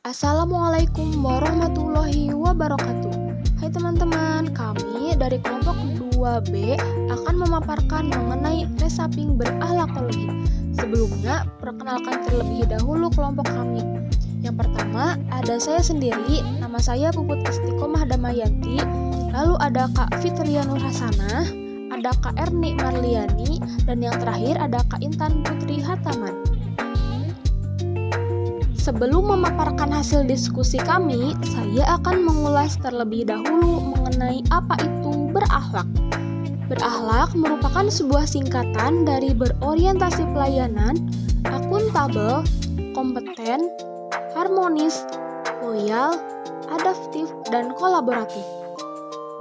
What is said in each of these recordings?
Assalamualaikum warahmatullahi wabarakatuh. Hai teman-teman, kami dari kelompok 2B akan memaparkan mengenai resaping berakhlakologi. Sebelumnya, perkenalkan terlebih dahulu kelompok kami. Yang pertama, ada saya sendiri, nama saya Puput Istiqomah Damayanti. Lalu ada Kak Fitria Nur Hasanah, ada Kak Erni Marliani, dan yang terakhir ada Kak Intan Putri Hataman. Sebelum memaparkan hasil diskusi kami, saya akan mengulas terlebih dahulu mengenai apa itu berakhlak. Berakhlak merupakan sebuah singkatan dari berorientasi pelayanan, akuntabel, kompeten, harmonis, loyal, adaptif, dan kolaboratif.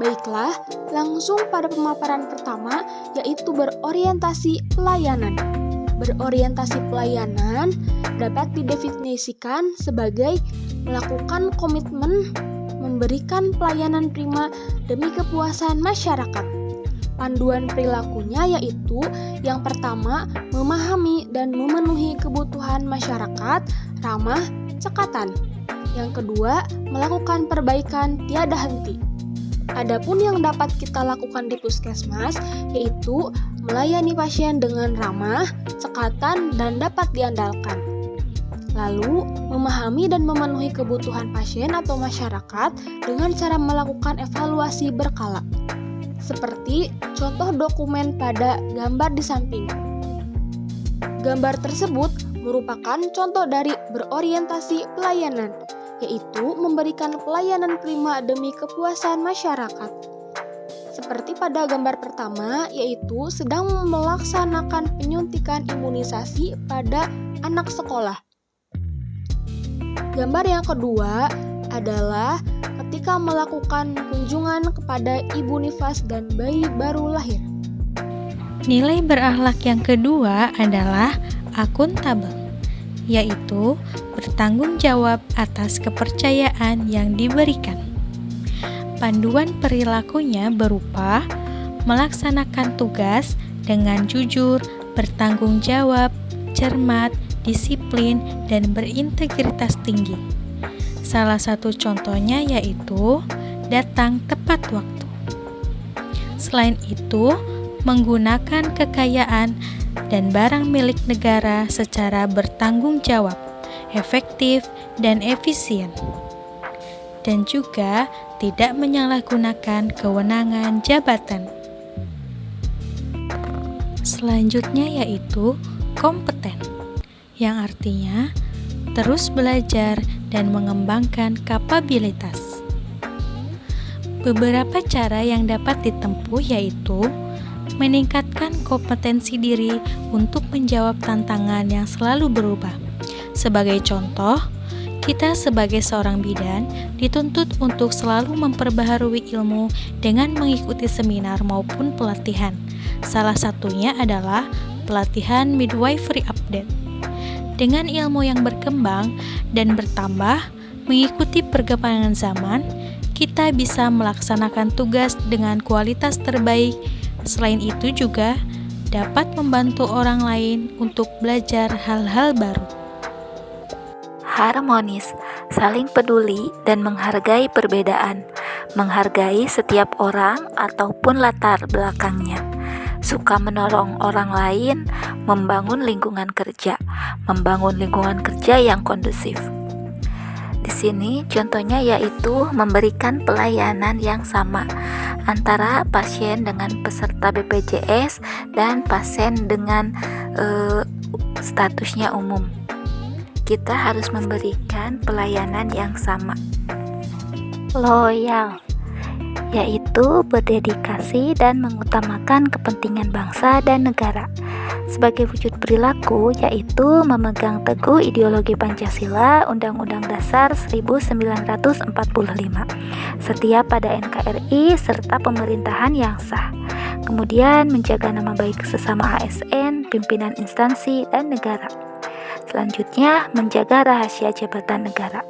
Baiklah, langsung pada pemaparan pertama, yaitu berorientasi pelayanan. Berorientasi pelayanan dapat didefinisikan sebagai melakukan komitmen memberikan pelayanan prima demi kepuasan masyarakat. Panduan perilakunya yaitu yang pertama, memahami dan memenuhi kebutuhan masyarakat, ramah, cekatan. Yang kedua, melakukan perbaikan tiada henti. Adapun yang dapat kita lakukan di puskesmas yaitu melayani pasien dengan ramah, cekatan, dan dapat diandalkan. Lalu, memahami dan memenuhi kebutuhan pasien atau masyarakat dengan cara melakukan evaluasi berkala. Seperti contoh dokumen pada gambar di samping. Gambar tersebut merupakan contoh dari berorientasi pelayanan, yaitu memberikan pelayanan prima demi kepuasan masyarakat. Seperti pada gambar pertama, yaitu sedang melaksanakan penyuntikan imunisasi pada anak sekolah. Gambar yang kedua adalah ketika melakukan kunjungan kepada ibu nifas dan bayi baru lahir. Nilai berakhlak yang kedua adalah akuntabel, yaitu bertanggung jawab atas kepercayaan yang diberikan. Panduan perilakunya berupa melaksanakan tugas dengan jujur, bertanggung jawab, cermat, disiplin, dan berintegritas tinggi. Salah satu contohnya yaitu datang tepat waktu. Selain itu, menggunakan kekayaan dan barang milik negara secara bertanggung jawab, efektif, dan efisien. Dan juga tidak menyalahgunakan kewenangan jabatan. Selanjutnya yaitu kompeten, yang artinya terus belajar dan mengembangkan kapabilitas. Beberapa cara yang dapat ditempuh yaitu meningkatkan kompetensi diri untuk menjawab tantangan yang selalu berubah. Sebagai contoh, kita sebagai seorang bidan dituntut untuk selalu memperbaharui ilmu dengan mengikuti seminar maupun pelatihan. Salah satunya adalah pelatihan midwifery update. Dengan ilmu yang berkembang dan bertambah, mengikuti perkembangan zaman, kita bisa melaksanakan tugas dengan kualitas terbaik. Selain itu juga dapat membantu orang lain untuk belajar hal-hal baru. Harmonis, saling peduli dan menghargai perbedaan, menghargai setiap orang ataupun latar belakangnya, suka menolong orang lain, membangun lingkungan kerja yang kondusif. Di sini contohnya yaitu memberikan pelayanan yang sama antara pasien dengan peserta BPJS dan pasien dengan statusnya umum. Kita harus memberikan pelayanan yang sama. Loyal, yaitu berdedikasi dan mengutamakan kepentingan bangsa dan negara. Sebagai wujud perilaku, yaitu memegang teguh ideologi Pancasila, Undang-Undang Dasar 1945, setia pada NKRI serta pemerintahan yang sah. Kemudian menjaga nama baik sesama ASN, pimpinan instansi, dan negara. Selanjutnya, menjaga rahasia jabatan negara.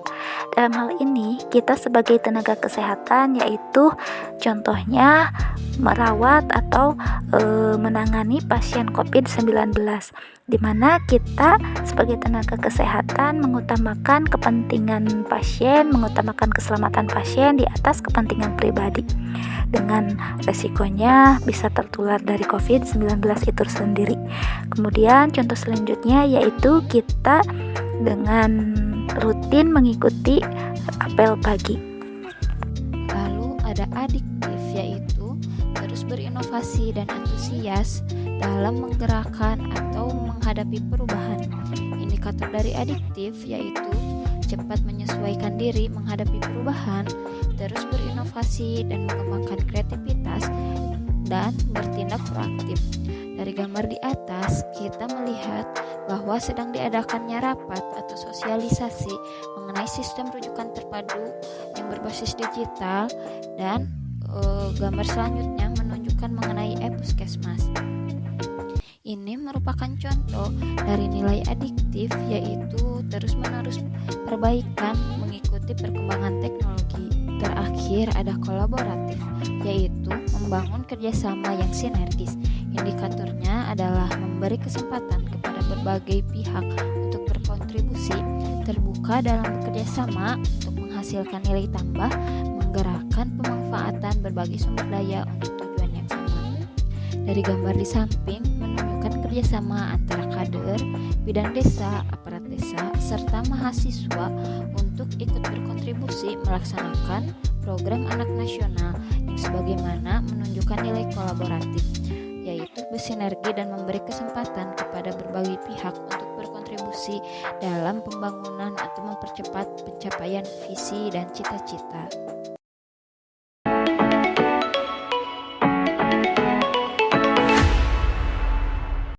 Dalam hal ini, kita sebagai tenaga kesehatan yaitu contohnya merawat atau menangani pasien COVID-19, di mana kita sebagai tenaga kesehatan mengutamakan kepentingan pasien, mengutamakan keselamatan pasien di atas kepentingan pribadi. Dengan resikonya bisa tertular dari COVID-19 itu sendiri. Kemudian contoh selanjutnya yaitu kita dengan rutin mengikuti apel pagi. Lalu ada adiktif, yaitu terus berinovasi dan antusias dalam menggerakkan atau menghadapi perubahan. Indikator dari adiktif yaitu cepat menyesuaikan diri menghadapi perubahan, terus berinovasi dan mengembangkan kreativitas, dan bertindak proaktif. Dari gambar di atas, kita melihat bahwa sedang diadakannya rapat atau sosialisasi mengenai sistem rujukan terpadu yang berbasis digital, dan gambar selanjutnya menunjukkan mengenai e-puskesmas. Ini merupakan contoh dari nilai adiktif, yaitu terus-menerus perbaikan mengikuti perkembangan teknologi. Terakhir ada kolaboratif, yaitu membangun kerjasama yang sinergis. Indikatornya adalah memberi kesempatan kepada berbagai pihak untuk berkontribusi, terbuka dalam bekerja sama untuk menghasilkan nilai tambah, menggerakkan pemanfaatan berbagai sumber daya untuk tujuan yang sama. Dari gambar di samping menunjukkan kerjasama antara kader, bidang desa, aparat desa, serta mahasiswa untuk ikut berkontribusi melaksanakan program anak nasional yang sebagaimana menunjukkan nilai kolaboratif, yaitu bersinergi dan memberi kesempatan kepada berbagai pihak untuk berkontribusi dalam pembangunan atau mempercepat pencapaian visi dan cita-cita.